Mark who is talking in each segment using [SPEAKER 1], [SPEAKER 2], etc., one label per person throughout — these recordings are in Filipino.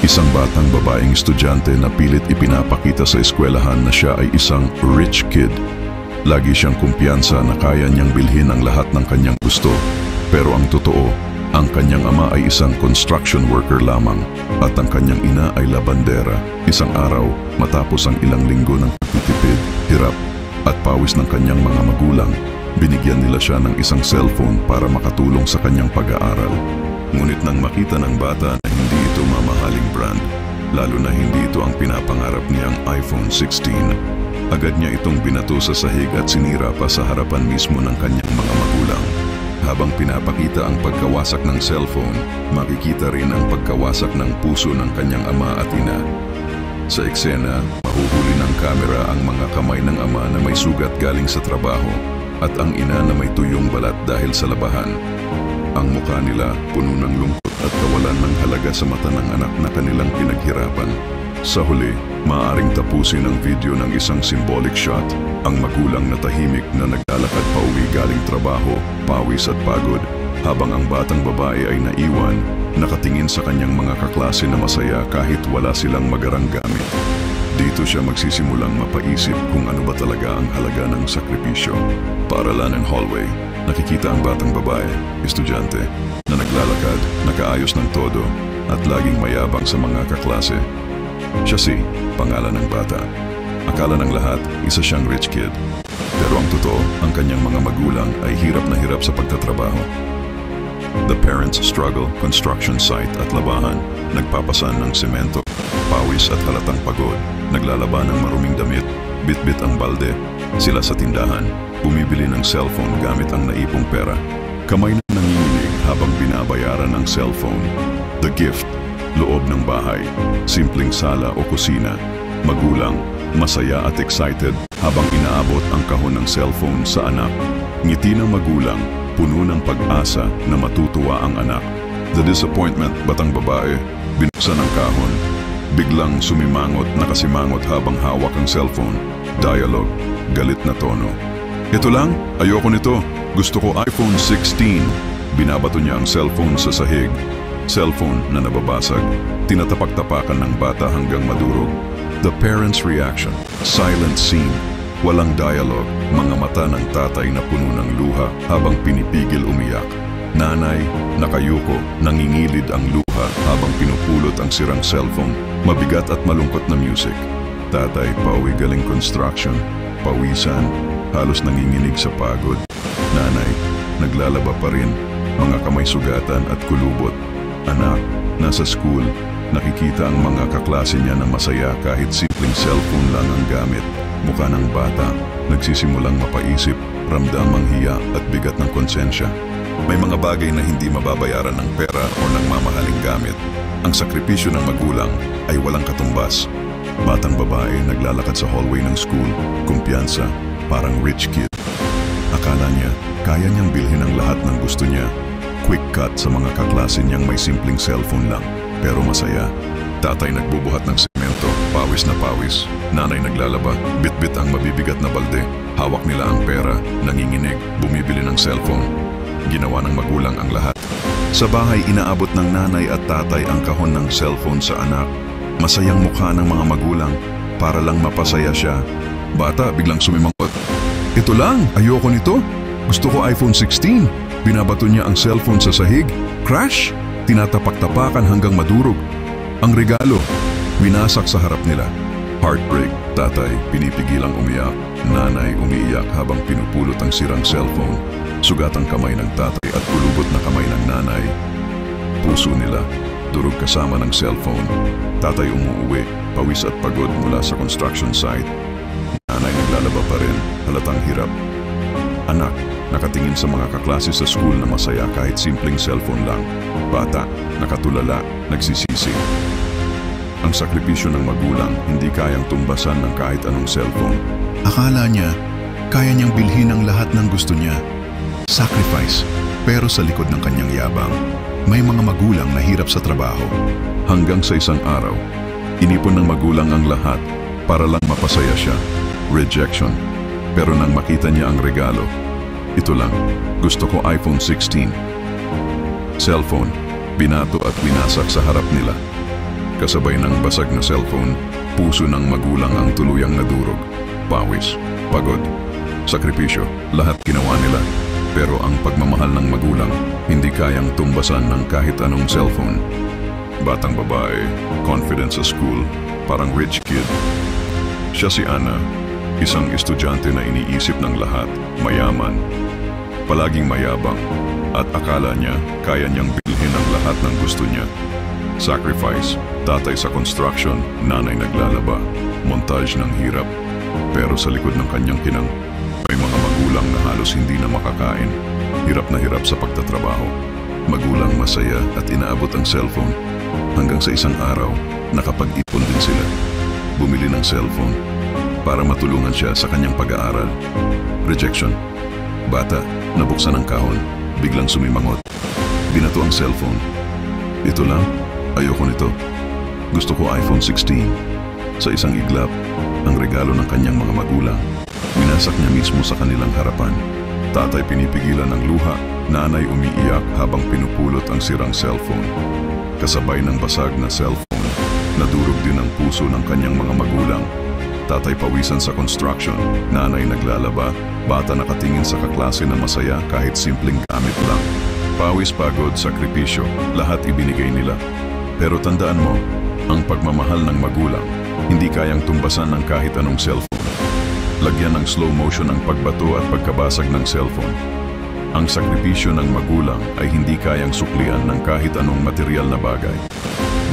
[SPEAKER 1] Isang batang babaeng estudyante na pilit ipinapakita sa eskwelahan na siya ay isang rich kid. Lagi siyang kumpiyansa na kaya niyang bilhin ang lahat ng kanyang gusto. Pero ang totoo, ang kanyang ama ay isang construction worker lamang at ang kanyang ina ay labandera. Isang araw, matapos ang ilang linggo ng pagtitipid, hirap at pawis ng kanyang mga magulang, binigyan nila siya ng isang cellphone para makatulong sa kanyang pag-aaral. Ngunit nang makita ng bata na hindi ito mamahaling brand, lalo na hindi ito ang pinapangarap niyang iPhone 16, agad niya itong binato sa sahig at sinira pa sa harapan mismo ng kanyang mga magulang. Habang pinapakita ang pagkawasak ng cellphone, makikita rin ang pagkawasak ng puso ng kanyang ama at ina. Sa eksena, mahuhuli ng kamera ang mga kamay ng ama na may sugat galing sa trabaho at ang ina na may tuyong balat dahil sa labahan. Ang mukha nila puno ng lungkot at kawalan ng halaga sa mata ng anak na kanilang pinaghirapan. Sa huli, maaaring tapusin ang video ng isang symbolic shot. Ang magulang na tahimik na naglalakad pauwi galing trabaho, pawis at pagod, habang ang batang babae ay naiwan, nakatingin sa kanyang mga kaklase na masaya kahit wala silang magarang gamit. Dito siya magsisimulang mapaisip kung ano ba talaga ang halaga ng sakripisyo. Paaralan and hallway, nakikita ang batang babae, estudyante, na naglalakad, nakaayos ng todo, at laging mayabang sa mga kaklase. Siya si pangalan ng bata. Akala ng lahat, isa siyang rich kid. Pero ang totoo, ang kanyang mga magulang ay hirap na hirap sa pagtatrabaho. The parents struggle, construction site at labahan, nagpapasan ng semento, pawis at halatang pagod, naglalaban ng maruming damit, bit-bit ang balde. Sila sa tindahan, bumibili ng cellphone gamit ang naipong pera. Kamay na nanginginig habang binabayaran ng cellphone. The gift, loob ng bahay, simpleng sala o kusina. Magulang, masaya at excited habang inaabot ang kahon ng cellphone sa anak. Ngiti ng magulang, puno ng pag-asa na matutuwa ang anak. The disappointment, batang babae, binuksan ang kahon. Biglang sumimangot, nakasimangot habang hawak ang cellphone. Dialogue, galit na tono. Ito lang, ayoko nito. Gusto ko iPhone 16. Binabato niya ang cellphone sa sahig. Cellphone na nababasag. Tinatapak-tapakan ng bata hanggang madurog. The parents' reaction, silent scene. Walang dialogue, mga mata ng tatay na puno ng luha habang pinipigil umiyak. Nanay, nakayuko, nangingilid ang luha habang pinupulot ang sirang cellphone. Mabigat at malungkot na music. Tatay, pauwi galing construction, pawisan, halos nanginginig sa pagod. Nanay, naglalaba pa rin, mga kamay sugatan at kulubot. Anak, nasa school, nakikita ang mga kaklase niya na masaya kahit simpleng cellphone lang ang gamit. Mukha ng bata, nagsisimulang mapaisip, ramdam ang hiya at bigat ng konsensya. May mga bagay na hindi mababayaran ng pera o ng mamahaling gamit. Ang sakripisyo ng magulang ay walang katumbas. Batang babae naglalakad sa hallway ng school, kumpiyansa, parang rich kid. Akala niya, kaya niyang bilhin ang lahat ng gusto niya. Quick cut sa mga kaklase niyang may simpleng cellphone lang, pero masaya. Tatay nagbubuhat ng semento, pawis na pawis. Nanay naglalaba, bit-bit ang mabibigat na balde. Hawak nila ang pera, nanginginig, bumibili ng cellphone. Ginawa ng magulang ang lahat. Sa bahay, inaabot ng nanay at tatay ang kahon ng cellphone sa anak. Masayang mukha ng mga magulang, para lang mapasaya siya. Bata biglang sumimangot. Ito lang, ayoko nito. Gusto ko iPhone 16. Binabato niya ang cellphone sa sahig. Crash! Tinatapak-tapakan hanggang madurog. Ang regalo, winasak sa harap nila. Heartbreak, tatay, pinipigilang umiyak. Nanay, umiiyak habang pinupulot ang sirang cellphone. Sugat ang kamay ng tatay at kulubot na kamay ng nanay. Puso nila, durog kasama ng cellphone. Tatay umuuwi, pawis at pagod mula sa construction site. Nanay naglalaba pa rin, halatang hirap. Anak, nakatingin sa mga kaklase sa school na masaya kahit simpleng cellphone lang. Bata, nakatulala, nagsisisi. Ang sakripisyo ng magulang hindi kayang tumbasan ng kahit anong cellphone. Akala niya, kaya niyang bilhin ang lahat ng gusto niya. Sacrifice, pero sa likod ng kanyang yabang, may mga magulang na hirap sa trabaho. Hanggang sa isang araw, inipon ng magulang ang lahat para lang mapasaya siya. Rejection. Pero nang makita niya ang regalo, ito lang, gusto ko iPhone 16. Cellphone, binato at winasak sa harap nila. Kasabay ng basag na cellphone, puso ng magulang ang tuluyang nadurog. Pawis, pagod, sakripisyo, lahat ginawa nila. Pero ang pagmamahal ng magulang, hindi kayang tumbasan ng kahit anong cellphone. Batang babae, confident sa school, parang rich kid. Siya si Ana, isang estudyante na iniisip ng lahat, mayaman, palaging mayabang, at akala niya kaya niyang bilhin ang lahat ng gusto niya. Sacrifice, tatay sa construction, nanay naglalaba, montage ng hirap. Pero sa likod ng kanyang kinang, may mga magulang na halos hindi na makakain, hirap na hirap sa pagtatrabaho. Magulang masaya at inaabot ang cellphone. Hanggang sa isang araw, nakapag-ipon din sila. Bumili ng cellphone para matulungan siya sa kanyang pag-aaral. Rejection. Bata, nabuksan ang kahon, biglang sumimangot. Binato ang cellphone. Ito lang, ayoko nito. Gusto ko iPhone 16. Sa isang iglap, ang regalo ng kanyang mga magulang. Winasak niya mismo sa kanilang harapan. Tatay pinipigilan ng luha, nanay umiiyak habang pinupulot ang sirang cellphone. Kasabay ng basag na cellphone, nadurog din ang puso ng kanyang mga magulang. Tatay pawisan sa construction, nanay naglalaba, bata nakatingin sa kaklase na masaya kahit simpleng gamit lang. Pawis, pagod, sakripisyo, lahat ibinigay nila. Pero tandaan mo, ang pagmamahal ng magulang, hindi kayang tumbasan ng kahit anong cellphone. Lagyan ng slow motion ang pagbato at pagkabasag ng cellphone. Ang sakripisyo ng magulang ay hindi kayang suklian ng kahit anong material na bagay.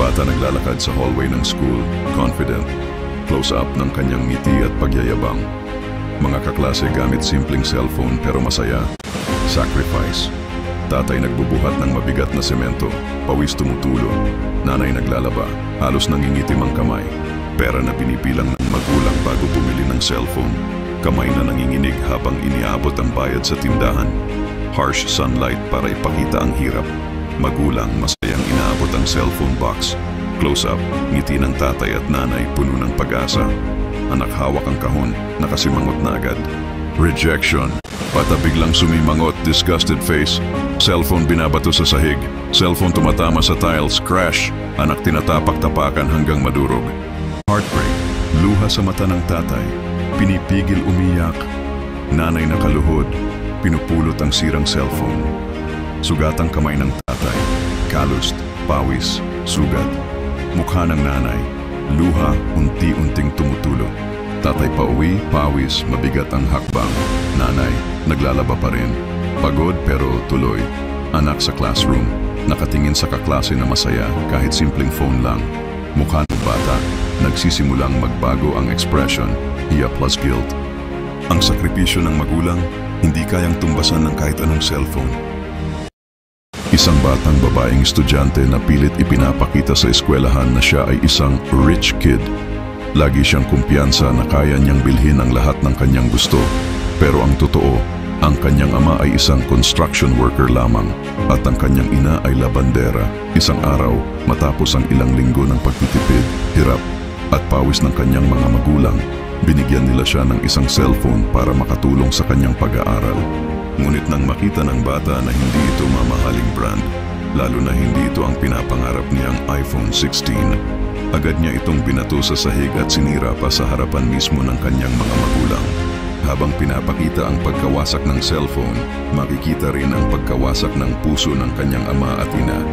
[SPEAKER 1] Bata naglalakad sa hallway ng school, confident, close-up ng kanyang ngiti at pagyayabang. Mga kaklase gamit simpleng cellphone pero masaya. Sacrifice. Tatay nagbubuhat ng mabigat na semento, pawis tumutulo. Nanay naglalaba, halos nangingitim ang kamay. Pera na binibilang ng magulang bago bumili ng cellphone. Kamay na nanginginig habang iniabot ang bayad sa tindahan. Harsh sunlight para ipakita ang hirap. Magulang masayang inaabot ang cellphone box. Close-up, ngiti ng tatay at nanay puno ng pag-asa. Anak hawak ang kahon, nakasimangot na agad. Rejection. Bata biglang sumimangot, disgusted face. Cellphone binabato sa sahig. Cellphone tumatama sa tiles, crash. Anak tinatapak-tapakan hanggang madurog. Heartbreak. Luha sa mata ng tatay. Pinipigil umiyak. Nanay nakaluhod. Pinupulot ang sirang cellphone. Sugatang kamay ng tatay. Kalust, pawis, sugat. Mukha ng nanay. Luha, unti-unting tumutulo. Tatay pauwi, pawis, mabigat ang hakbang. Nanay, naglalaba pa rin. Pagod pero tuloy. Anak sa classroom. Nakatingin sa kaklase na masaya kahit simpleng phone lang. Mukha ng bata. Nagsisimulang magbago ang expression, hiya plus guilt. Ang sakripisyo ng magulang, hindi kayang tumbasan ng kahit anong cellphone. Isang batang babaeng estudyante na pilit ipinapakita sa eskwelahan na siya ay isang rich kid. Lagi siyang kumpiyansa na kaya niyang bilhin ang lahat ng kanyang gusto. Pero ang totoo, ang kanyang ama ay isang construction worker lamang at ang kanyang ina ay labandera. Isang araw, matapos ang ilang linggo ng pagtitipid, hirap, at pawis ng kanyang mga magulang, binigyan nila siya ng isang cellphone para makatulong sa kanyang pag-aaral. Ngunit nang makita ng bata na hindi ito mamahaling brand, lalo na hindi ito ang pinapangarap niyang iPhone 16, agad niya itong binato sa sahig at sinira pa sa harapan mismo ng kanyang mga magulang. Habang pinapakita ang pagkawasak ng cellphone, makikita rin ang pagkawasak ng puso ng kanyang ama at ina.